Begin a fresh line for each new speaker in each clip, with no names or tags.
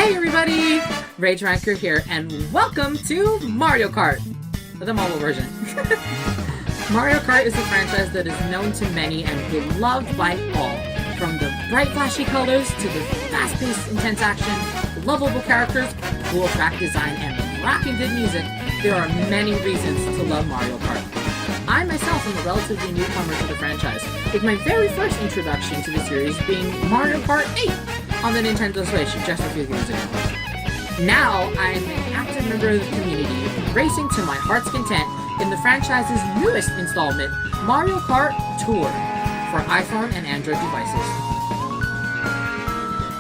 Hey everybody! Rage Ranker here, and welcome to Mario Kart, the mobile version. Mario Kart is a franchise that is known to many and beloved by all. From the bright flashy colors to the fast-paced intense action, lovable characters, cool track design, and rocking good music, there are many reasons to love Mario Kart. I myself am a relatively newcomer to the franchise, with my very first introduction to the series being Mario Kart 8 on the Nintendo Switch just a few years ago. Now, I'm an active member of the community, racing to my heart's content in the franchise's newest installment, Mario Kart Tour, for iPhone and Android devices.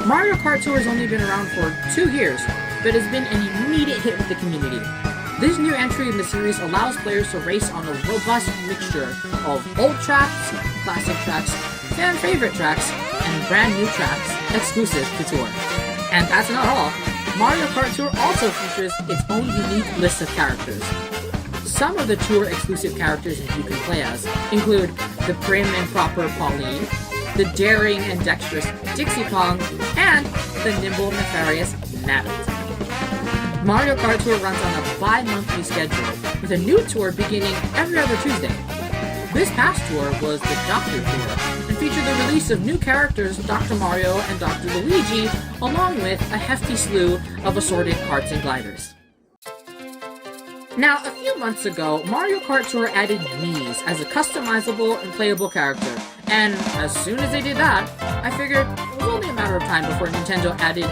Mario Kart Tour has only been around for 2 years, but has been an immediate hit with the community. This new entry in the series allows players to race on a robust mixture of old tracks, classic tracks, fan favorite tracks, and brand new tracks exclusive to Tour. And that's not all. Mario Kart Tour also features its own unique list of characters. Some of the Tour exclusive characters you can play as include the prim and proper Pauline, the daring and dexterous Dixie Kong, and the nimble nefarious Nabbit. Mario Kart Tour runs on a bi-monthly schedule, with a new tour beginning every other Tuesday. This past tour was the Doctor Tour, and featured the release of new characters Dr. Mario and Dr. Luigi, along with a hefty slew of assorted karts and gliders. Now, a few months ago, Mario Kart Tour added Mii's as a customizable and playable character, and as soon as they did that, I figured it was only a matter of time before Nintendo added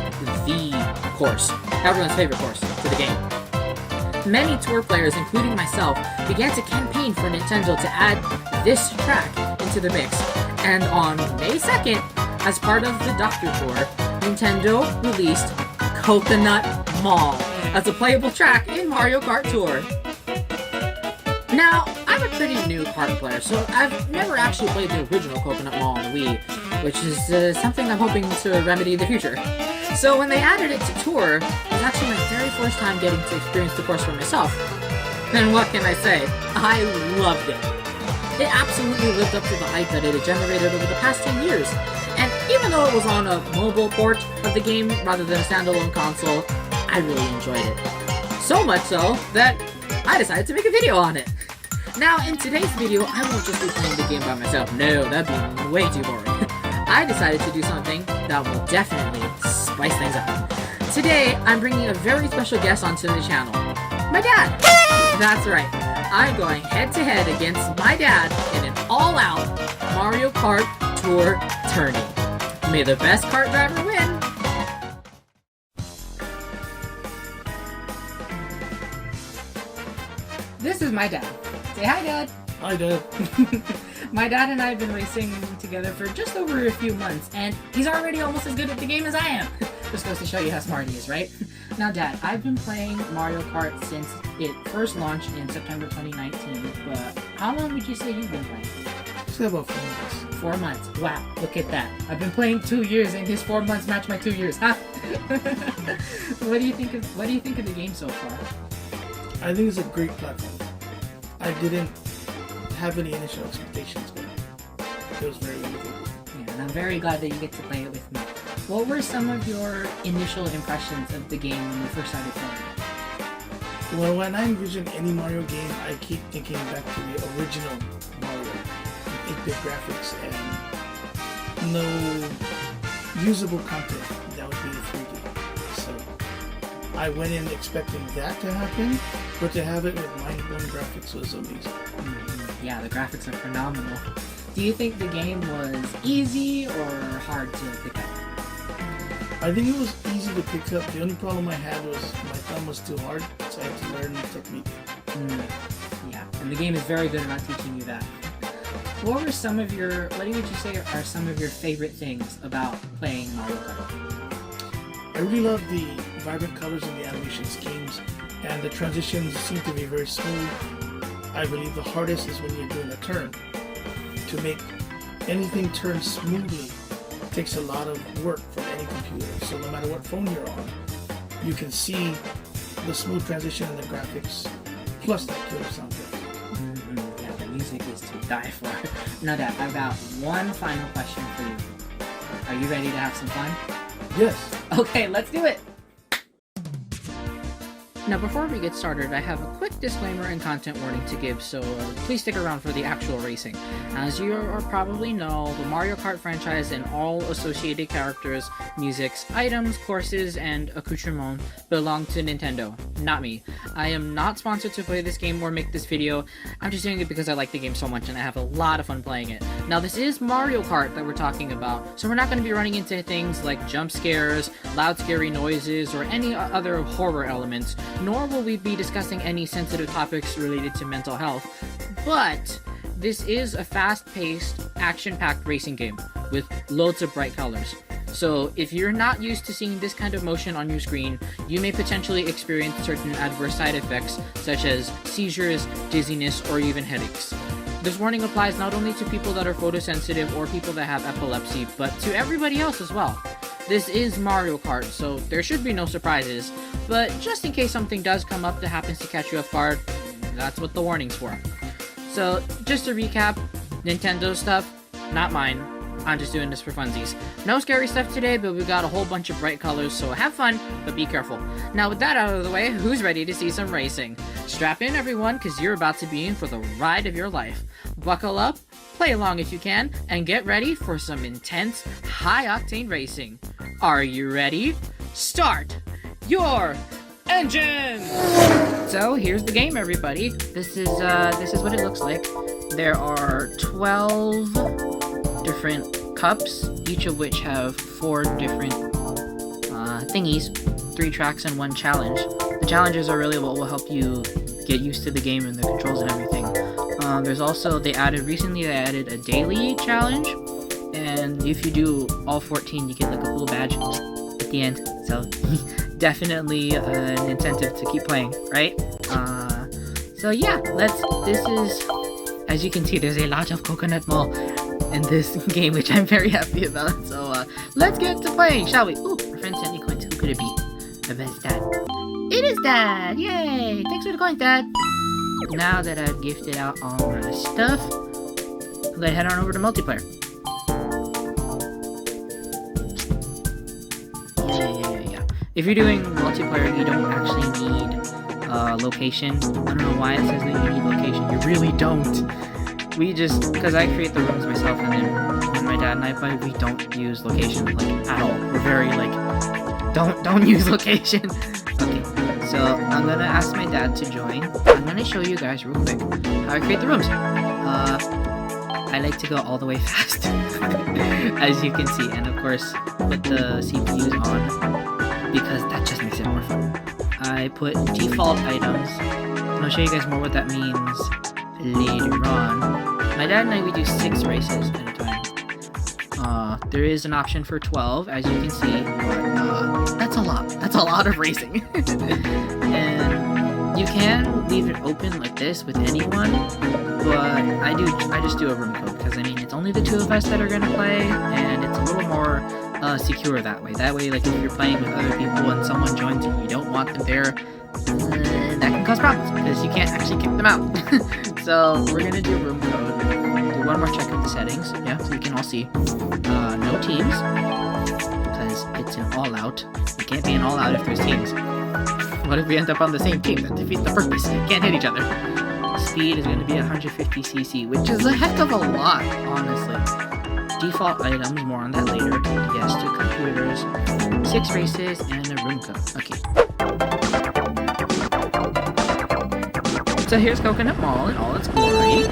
the course, everyone's favorite course, to the game. Many Tour players, including myself, began to campaign for Nintendo to add this track into the mix, and on May 2nd, as part of the Doctor Tour, Nintendo released Coconut Mall as a playable track in Mario Kart Tour. Now, I'm a pretty new kart player, so I've never actually played the original Coconut Mall on the Wii, which is something I'm hoping to remedy in the future. So when they added it to Tour, it was actually my very first time getting to experience the course for myself. And what can I say? I loved it. It absolutely lived up to the hype that it had generated over the past 10 years. And even though it was on a mobile port of the game rather than a standalone console, I really enjoyed it. So much so that I decided to make a video on it. Now, in today's video, I won't just be playing the game by myself. No, that'd be way too boring. I decided to do something that will definitely spice things up. Today, I'm bringing a very special guest onto the channel. My dad! That's right. I'm going head-to-head against my dad in an all-out Mario Kart Tour tourney. May the best kart driver win! This is my dad. Say hi, Dad!
Hi, Dad.
My dad and I have been racing together for just over a few months, and he's already almost as good at the game as I am. Just goes to show you how smart he is, right? Now, Dad, I've been playing Mario Kart since it first launched in September 2019, but how long would you say you've been playing?
It's about 4 months.
4 months. Wow, look at that. I've been playing 2 years, and his 4 months match my 2 years, huh? What do you think of the game so far?
I think it's a great platform. I didn't have any initial expectations, but it was very good.
Yeah, and I'm very glad that you get to play it with me. What were some of your initial impressions of the game when you first started playing it?
Well, when I envision any Mario game, I keep thinking back to the original Mario, with 8-bit graphics and no usable content. That would be 3D. So I went in expecting that to happen, but to have it with mind-blowing graphics was amazing.
Mm-hmm. Yeah, the graphics are phenomenal. Do you think the game was easy or hard to pick up?
I think it was easy to pick up. The only problem I had was my thumb was too hard, so I had to learn the technique.
Yeah, and the game is very good about teaching you that. What would you say are some of your favorite things about playing Mario Kart?
I really love the vibrant colors in the animation schemes, and the transitions seem to be very smooth. I believe the hardest is when you're doing a turn. To make anything turn smoothly takes a lot of work from any computer, so no matter what phone you're on, you can see the smooth transition in the graphics, plus that killer soundtrack.
Yeah, the music is to die for. Now, Dad, I've got one final question for you. Are you ready to have some fun?
Yes.
Okay, let's do it. Now before we get started, I have a quick disclaimer and content warning to give, so please stick around for the actual racing. As you probably know, the Mario Kart franchise and all associated characters, musics, items, courses, and accoutrements belong to Nintendo, not me. I am not sponsored to play this game or make this video. I'm just doing it because I like the game so much and I have a lot of fun playing it. Now this is Mario Kart that we're talking about, so we're not going to be running into things like jump scares, loud scary noises, or any other horror elements, nor will we be discussing any sensitive topics related to mental health. But this is a fast-paced, action-packed racing game with loads of bright colors. So if you're not used to seeing this kind of motion on your screen, you may potentially experience certain adverse side effects such as seizures, dizziness, or even headaches. This warning applies not only to people that are photosensitive or people that have epilepsy, but to everybody else as well. This is Mario Kart, so there should be no surprises, but just in case something does come up that happens to catch you off guard, that's what the warning's for. So, just to recap, Nintendo stuff, not mine. I'm just doing this for funsies. No scary stuff today, but we got a whole bunch of bright colors, so have fun, but be careful. Now with that out of the way, who's ready to see some racing? Strap in everyone, because you're about to be in for the ride of your life. Buckle up, play along if you can, and get ready for some intense, high-octane racing. Are you ready? Start your engine! So here's the game, everybody. This is what it looks like. There are 12 different cups, each of which have 4 different thingies, 3 tracks and 1 challenge. The challenges are really what will help you get used to the game and the controls and everything. There's also, recently they added a daily challenge, and if you do all 14, you get like a cool badge at the end, so definitely an incentive to keep playing, right? So yeah, this is, as you can see, there's a lot of coconut mall in this game, which I'm very happy about, so let's get to playing, shall we? Ooh, my friend sent me coins. Who could it be? I bet it's Dad. It is Dad! Yay! Thanks for the coins, Dad! Now that I've gifted out all my stuff, let's head on over to multiplayer. Yeah. If you're doing multiplayer, you don't actually need location. I don't know why it says that you need location. You really don't. We just, because I create the rooms myself, and then when my dad and I play, we don't use location, like, at all. We're very, like, don't use location. Okay, so I'm gonna ask my dad to join. I'm gonna show you guys real quick how I create the rooms. I like to go all the way fast, as you can see, and of course, put the CPUs on, because that just makes it more fun. I put default items, and I'll show you guys more what that means later on. My dad and I, we do 6 races at a time. There is an option for 12, as you can see, but that's a lot. That's a lot of racing. And you can leave it open like this with anyone, but I just do a room code, because I mean, it's only the 2 of us that are gonna play, and it's a little more secure that way. That way, like, if you're playing with other people and someone joins and you don't want them there, that can cause problems, because you can't actually kick them out. So we're gonna do room code. Do one more check of the settings, yeah, so you can all see. No teams, because it's an all-out. You can't be an all-out if there's teams. What if we end up on the same team? That defeats the purpose. You can't hit each other. Speed is going to be 150cc, which is a heck of a lot, honestly. Default items, more on that later. Yes to computers. 6 races and a room code. Okay. So here's Coconut Mall in all its glory.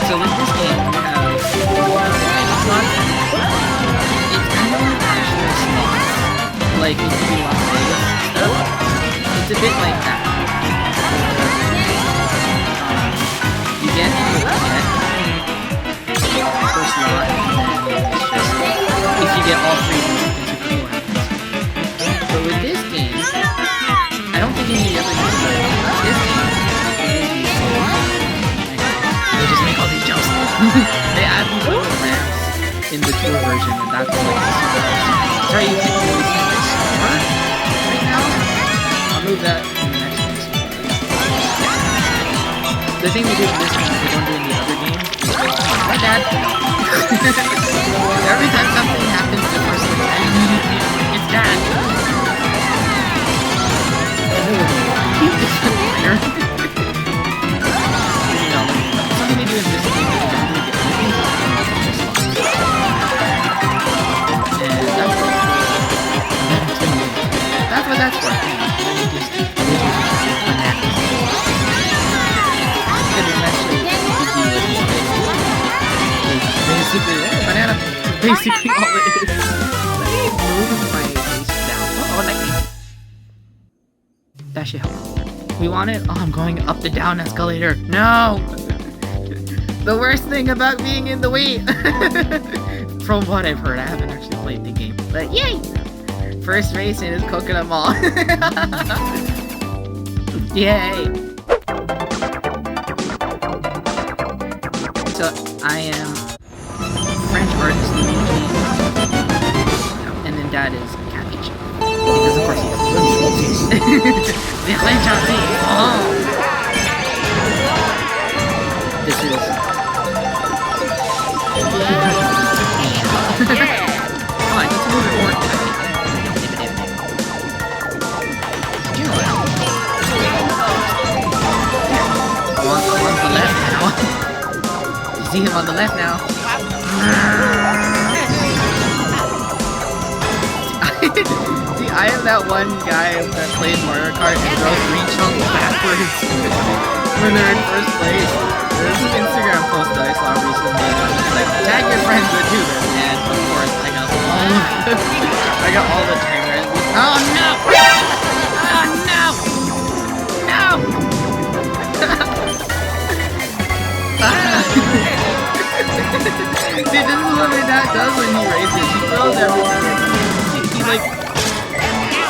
So with this game, you have 4 item slots. It's kind of like actually a slot. Like, it could be Las Vegas stuff. It's a bit like that. You get first slot, and it's just, if you get all 3 of them, it's a cool happens. But with this game, I don't think you ever use it. This game, they just make all these jumps. They add these little ramps in the tour version, and that's like, sorry, you can really see this right now. the thing they do in this game they don't do in the other games. My dad. Every time something happens to person, it's dad. Keep this winner. You know, something they do in this game is don't really get anything. And that's what that's for. Just bananas. Basically all it is. Let me move my face down. Oh, lightning. That should help. We want it. Oh, I'm going up the down escalator. No! The worst thing about being in the Wii. From what I've heard, I haven't actually played the game. But yay! First race in is Coconut Mall. Yay! So I am French artist Luigi, and then Dad is Cabbage. Because of course he is. The French artist. Oh. This is. Oh, I need to move it more. On the left now. You see him on the left now. See, I am that one guy that plays Mario Kart and throws green chunks backwards when they're in first place. There's an Instagram post that I saw recently that was just like, tag your friends that do this, and of course I got all the timers. Oh no! Oh no! No! See, this is what my dad does when he races. He throws everything. He like...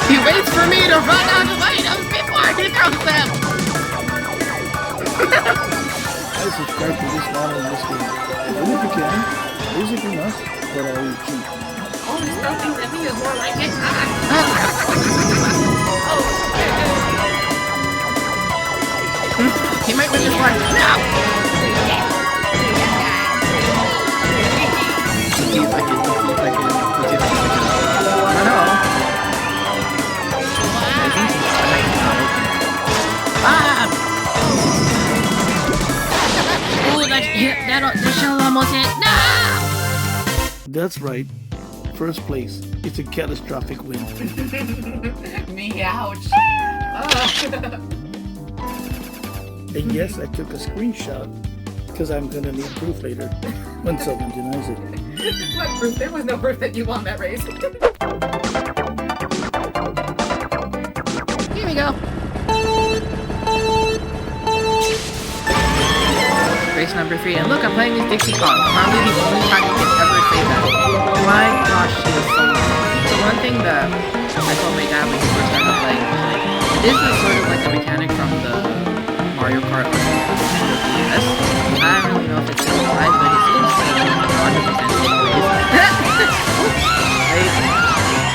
He waits for me to run out of items before he throws them!
I subscribe to this model in this game. Only if you can. Basically not, but I will cheat.
Oh, there's nothing that me is more like it.
He might win this one. No! See if I can put it on. I don't know. I think he's not open. Ah! Oh, that's almost it. No!
That's right. First place. It's a catastrophic win.
Me, ouch.
And yes, I took a screenshot because I'm gonna need proof later when someone denies it.
What proof? There was no proof that you won that race.
Here we go. Race number 3, and look, I'm playing with Dixie Kong. Probably the only time you can ever say that. My gosh, she was so long. So one thing that I told my dad when he first started playing was like, this is sort of like a mechanic from the Mario Kart on the DS. I don't really know if it's still alive, but it seems to be 100% still alive. Hey,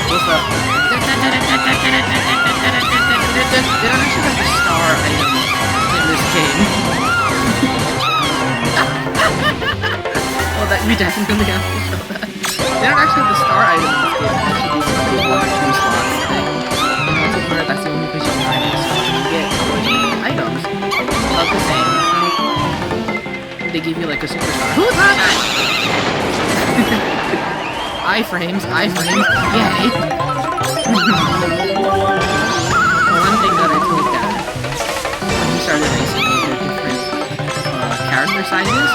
what's up? They don't actually have the star item in this game. Well, that we definitely have to show that. They don't actually have the star item in this game. They actually do some 1 or 2 slots thing. Once it's that's the only place you can find it. So you get 3 items of the same. They give you like a superstar. Who's on that? Iframes, yay! One thing that I told Dad when he started racing was there different character sizes.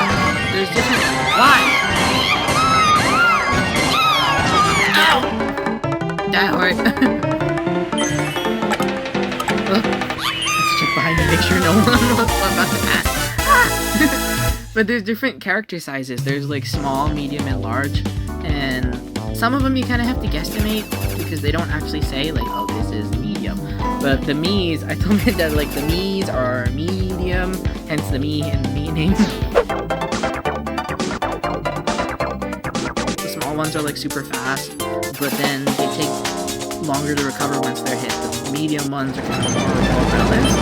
There's different. Why? Ow! That hurt. Look, let's check behind me, make sure no one knows about that. But there's different character sizes. There's like small, medium, and large. And some of them you kind of have to guesstimate because they don't actually say like, oh, this is medium. But the Mii's, I told my dad like the Mii's are medium, hence the Mii and the Mii name. The small ones are like super fast, but then they take longer to recover once they're hit. The medium ones are kind of more balanced.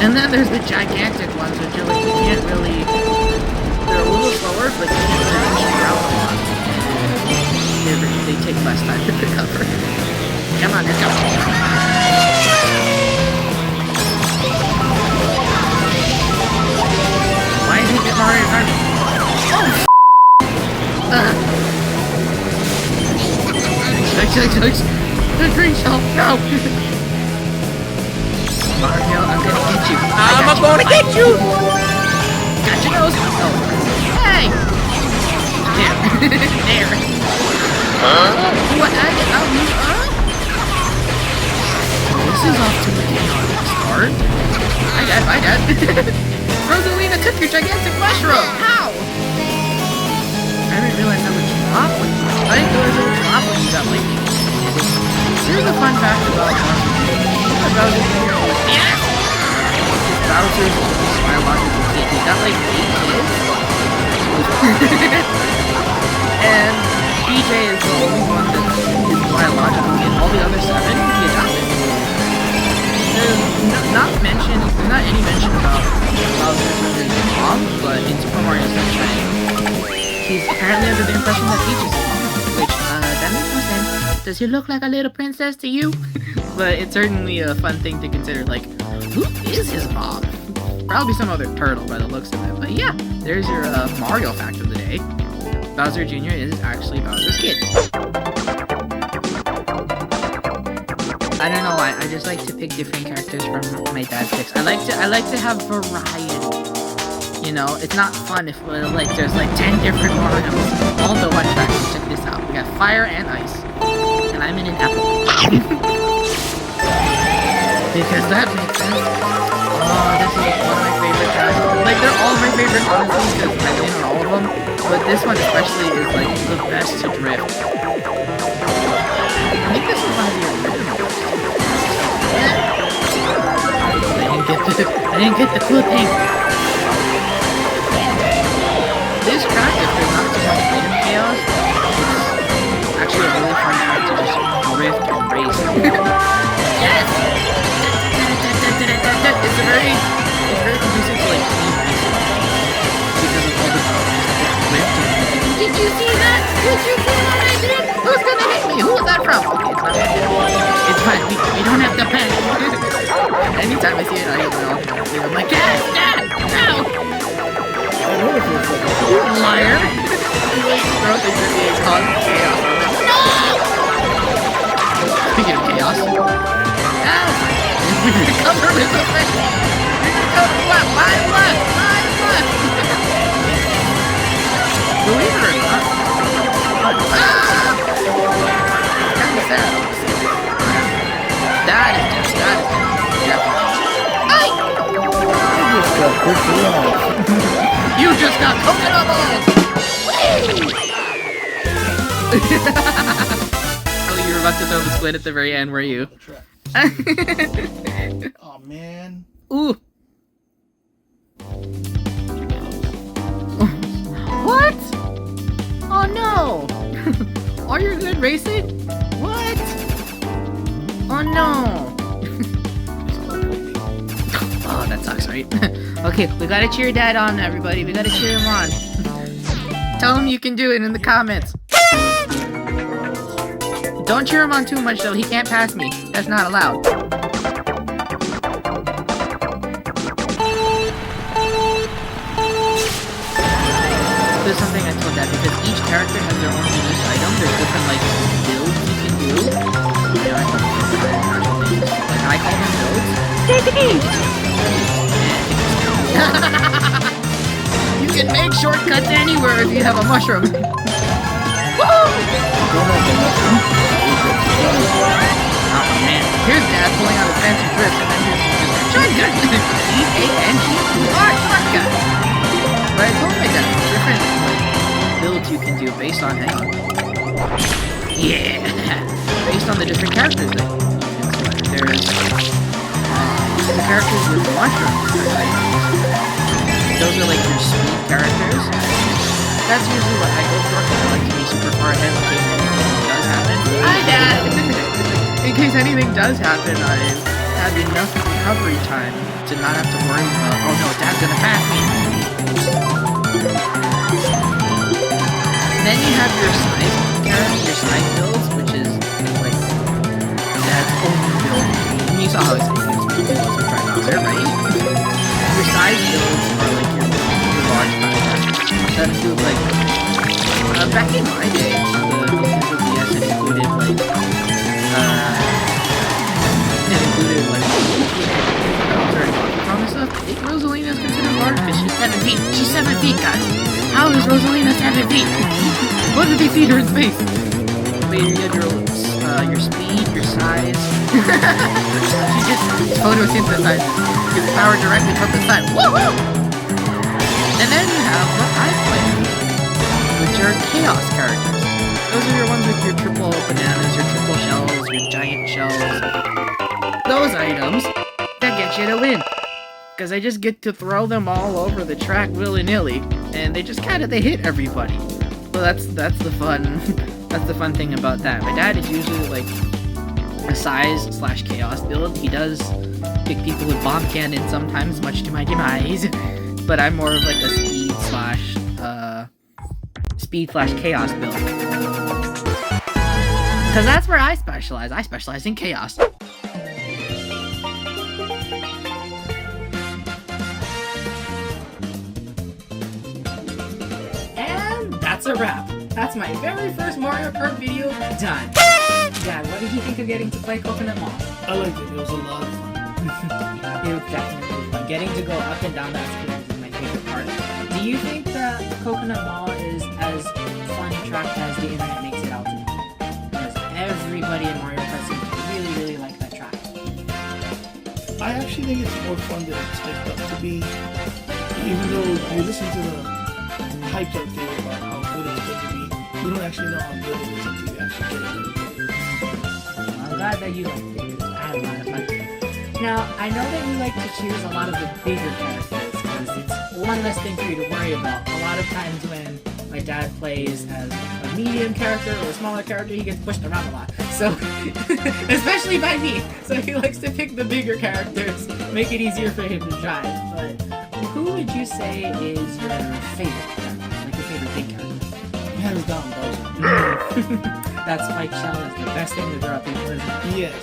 And then there's the gigantic ones, which are like, you can't really... They're a little slower, but you can't really shoot out a lot. They take less time to recover. Come on, let's go. Why is he getting Mario Kart? Yikes. The green shell, no! Mario, I'm gonna get you. I'm gonna get you! Got your nose! Oh. Hey! There. What? This is off to a chaotic start. I got. Rosalina took your gigantic mushroom! How? I didn't realize that would drop when you... I didn't realize it would drop when you got lightning. Here's a fun fact about Bowser Jr. Yes! Bowser's biological kid. He's got like 8 kids. And BJ is the only one that's his biological kid. All the other 7, he adopted. There's not any mention about Bowser Jr.'s mom, but in Super Mario Sunshine, he's apparently under the impression that Peach is his mom, which, that makes no sense. Does he look like a little princess to you? But it's certainly a fun thing to consider, like, who is his mom? Probably some other turtle by the looks of it. But yeah, there's your Mario fact of the day. Bowser Jr. is actually Bowser's kid. I don't know why, I just like to pick different characters from my dad's picks. I like to have variety. You know, it's not fun if like there's like 10 different Marios all the one track. Check this out. We got fire and ice. And I'm in an apple. Because that makes sense. Oh, this is one of my favorite tracks. Like, they're all my favorite, honestly, because I've been on all of them. But this one especially is like the best to drift. I think this is one of the originals. I didn't get the cool thing. This track, if there's not too much item chaos, it's actually a really fun track to just drift and race. Yes! It's very conducive to like team racing because of all the drifting. Did you see that? Did you see what I did? Who's gonna hit me? Who was that from? Okay, it's not me. It's fine. We don't have to panic. Anytime I see it, I open all the I'm like, Dad! No! Liar! Bro thinks that being caused chaos. No! Speaking of chaos. Cover with the fish! Go left! Line left! Believe it or not. Kinda sad. That is definitely. You just got coconut balls! Oh, you were about to throw the squid at the very end, were you?
Oh man.
Ooh. What? Oh no! Are you good racing? What? Oh no! Oh, that sucks, right? Okay, we gotta cheer Dad on, everybody. We gotta cheer him on. Tell him you can do it in the comments. Don't cheer him on too much, though. He can't pass me. That's not allowed. There's something I told Dad, because each character has their own unique item. There's different, like, builds you can do. You know, I call them builds. You can make shortcuts anywhere if you have a mushroom. Woo! Oh man, here's Dad pulling out a fancy drift, and then here's just shortcut. Shortcut. But I told my Dad different builds you can do based on based on the different characters that you can select. There's the characters with the mushrooms. Those are like your speed characters. That's usually what I go for, because I like to be super far ahead in case anything does happen. Hi, Dad!
case anything does happen, I've had enough recovery time to not have to worry about, oh no, Dad's gonna pass me. And then you have your side builds, which is like Dad's own build. And you saw how it's right? Your side builds are like your large platforms. That feels like back in my day, the Nintendo DS had included Rosalina's considered large because she's 7 feet. She's 7 feet, guys. How is Rosalina 7 feet? What did they feed her in space? But you have your speed, your size. She just photosynthesizes. Gets power directly from the sun. Woohoo! And then you have what I play, which are chaos characters. Those are your ones with your triple bananas, your triple shells, your giant shells. Those items that get you to win. Because I just get to throw them all over the track willy-nilly, and they just they hit everybody. So that's the fun, that's the fun thing about that. My dad is usually like a size/chaos build. He does pick people with bomb cannon sometimes, much to my demise. But I'm more of like a speed/chaos build. Because that's where I specialize. I specialize in chaos.
That's a wrap. That's my very first Mario Kart video done. Dad, what did you think of getting to play Coconut Mall?
I liked it. It was a lot of fun.
It was definitely fun. Getting to go up and down that screen is my favorite part. Do you think that Coconut Mall is as fun a track as the internet makes it out to be? Because everybody in Mario Kart seems to really, really like that track.
I actually think it's more fun than it's typed up to be. Even though you listen to the hyped up theory about how good it's going to be, you don't actually know how good it is until you actually get it.
I'm glad that you liked it, because I had a lot of fun. Now, I know that you like to choose a lot of the bigger characters, because it's one less thing for you to worry about. A lot of times when my dad plays as a medium character or a smaller character, he gets pushed around a lot. So, especially by me. So he likes to pick the bigger characters, make it easier for him to drive. But who would you say is your favorite character? Like your favorite big character?
Hands down, Bowser.
That spike shell is the best thing to drop in prison.
Yes.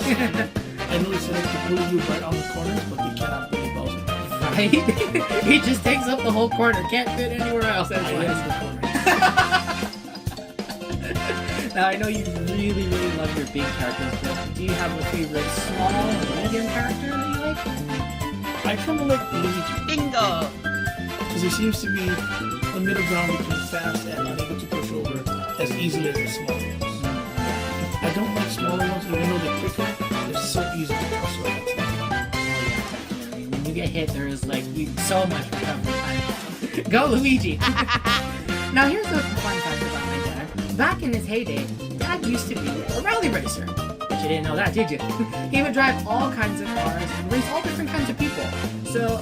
I know he said to bully you right on the corners, but you cannot bully Bowser.
Right? He just takes up the whole corner, can't fit anywhere else. That's why. Now, I know you really, really love your big characters, but do you have a favorite small or medium character that you like?
I kind of like Luigi.
Bingo!
Because he seems to be the middle ground between fast and unable to push over as easily as the small ones. I don't like smaller ones, even though they're quicker, they're so easy to toss over.
When you get hit, there is like so much recovery time. Go Luigi! Now here's a fun fact about my dad. Back in his heyday, Dad used to be a rally racer. But you didn't know that, did you? He would drive all kinds of cars and race all different kinds of people. So,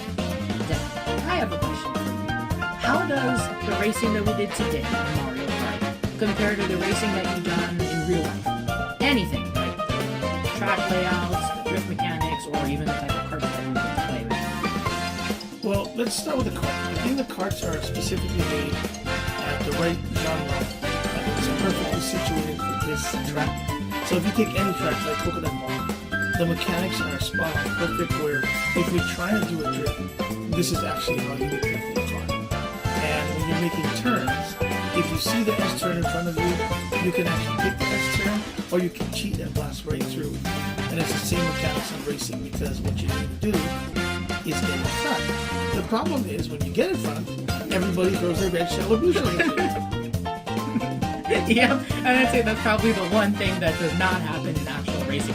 Dad, I have a question for you. How does the racing that we did today in Mario Kart compare to the racing that you've done in real life? Anything, like the track layouts, the drift mechanics, or even the type of cart that you get to play with?
Well, let's start with the kart. I think the karts are specifically made at the right genre. And it's perfectly situated for this track. So if you take any track like Coconut Mall, the mechanics are spot on perfect where if we try to do a drift, this is actually how you would drift in the car. And when you're making turns, if you see the S turn in front of you, you can actually take the S turn or you can cheat and blast right through. And it's the same mechanics in racing because what you need to do is get in front. The problem is when you get in front, everybody throws their red shell or blue shell at you.
Yep, and I'd say that's probably the one thing that does not happen in actual racing.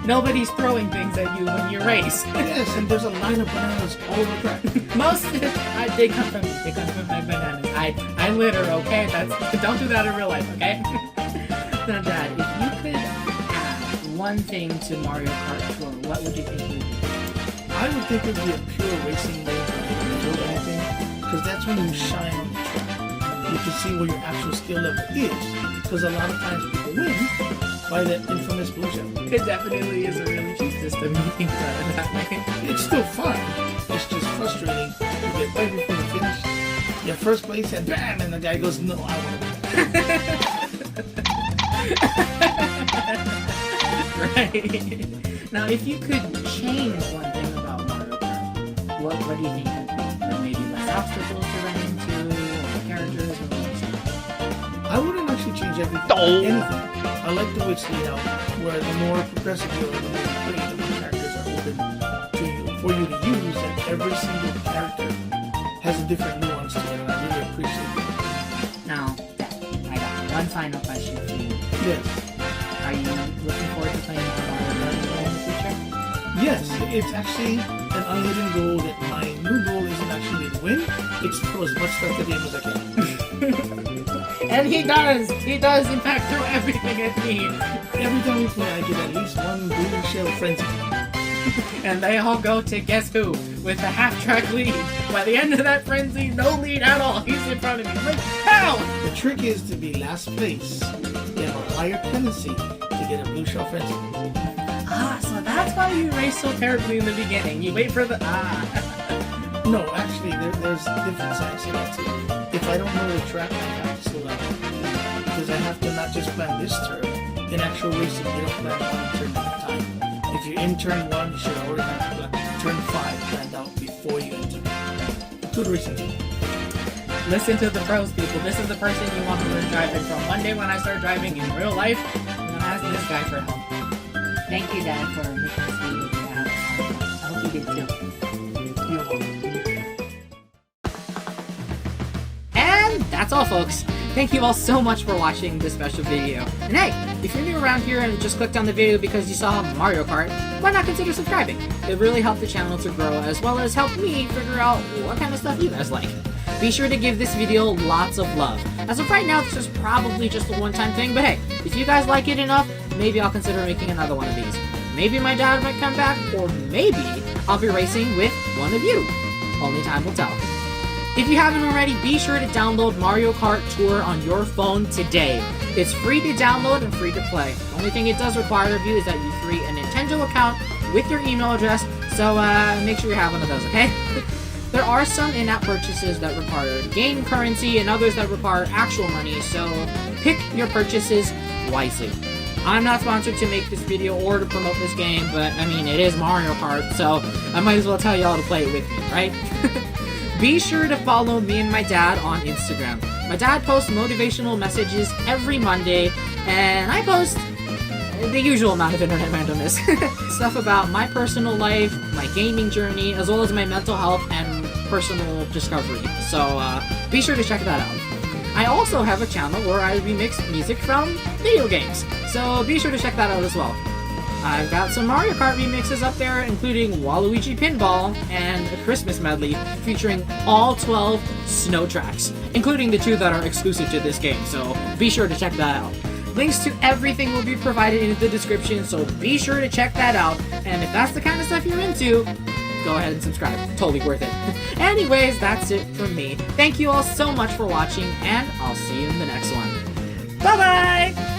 Nobody's throwing things at you when you race.
Yes, and there's a line of bananas all over the track.
Most of it, they come from my bananas. I litter, okay? Don't do that in real life, okay? Now, Dad, if you could add one thing to Mario Kart Tour, what would you think it would be?
I would think it would be a pure racing mode where you can build anything, because that's when you shine on the track. You can see where your actual skill level is, because a lot of times people win by that infamous just blue shell.
It definitely is a really cheap system. You think about it that way.
It's still fun. It's just frustrating. You get right before the finish. You're first place and bam, and the guy goes, no, I want to win.
Right. Now, if you could change one thing about Mario Kart, what do you think it would be? Like maybe less obstacles to run into, or characters, or
I wouldn't actually change anything. I like the way it's laid out, where the more progressive you are, the more you play, the more characters are open to you, for you to use, and every single character has a different nuance to it, and I really appreciate it.
Now, I got one final question for you.
Yes.
Are you looking forward to playing Mario Kart in the future?
Yes, it's actually an unwritten goal that my new goal isn't actually to win, it's to throw as much stuff at the game as I can.
And he does in fact throw everything at me.
Every time we play, I get at least one blue shell frenzy.
And they all go to guess who, with a half-track lead. By the end of that frenzy, no lead at all. He's in front of me. Like, how?
The trick is to be last place. You have a higher tendency to get a blue shell frenzy.
Ah, so that's why you race so terribly in the beginning. You wait for the
No, actually, there's different sides to that too. If I don't know the track, I have to slow down. Because I have to not just plan this turn. In actual racing, you don't plan one turn at a time. If you're in turn 1, you should already have turn 5 planned out before you enter. Good racing team.
Listen to the pros, people. This is the person you want to learn driving from. One day when I start driving in real life, I'm going to ask this guy for help. Thank you, Dad, for making this video. I hope you did too.
You're welcome.
And that's all, folks. Thank you all so much for watching this special video. And hey, if you're new around here and just clicked on the video because you saw Mario Kart, why not consider subscribing? It really helped the channel to grow, as well as help me figure out what kind of stuff you guys like. Be sure to give this video lots of love. As of right now, this is probably just a one-time thing, but hey, if you guys like it enough, maybe I'll consider making another one of these. Maybe my dad might come back, or maybe I'll be racing with one of you. Only time will tell. If you haven't already, be sure to download Mario Kart Tour on your phone today. It's free to download and free to play. The only thing it does require of you is that you create a Nintendo account with your email address, so make sure you have one of those, okay? There are some in-app purchases that require game currency and others that require actual money, so pick your purchases wisely. I'm not sponsored to make this video or to promote this game, but I mean, it is Mario Kart, so I might as well tell y'all to play it with me, right? Be sure to follow me and my dad on Instagram. My dad posts motivational messages every Monday, and I post the usual amount of internet randomness. Stuff about my personal life, my gaming journey, as well as my mental health and personal discovery. So be sure to check that out. I also have a channel where I remix music from video games, so be sure to check that out as well. I've got some Mario Kart remixes up there, including Waluigi Pinball and a Christmas medley featuring all 12 snow tracks, including the 2 that are exclusive to this game, so be sure to check that out. Links to everything will be provided in the description, so be sure to check that out, and if that's the kind of stuff you're into, go ahead and subscribe. Totally worth it. Anyways, that's it from me. Thank you all so much for watching, and I'll see you in the next one. Bye-bye!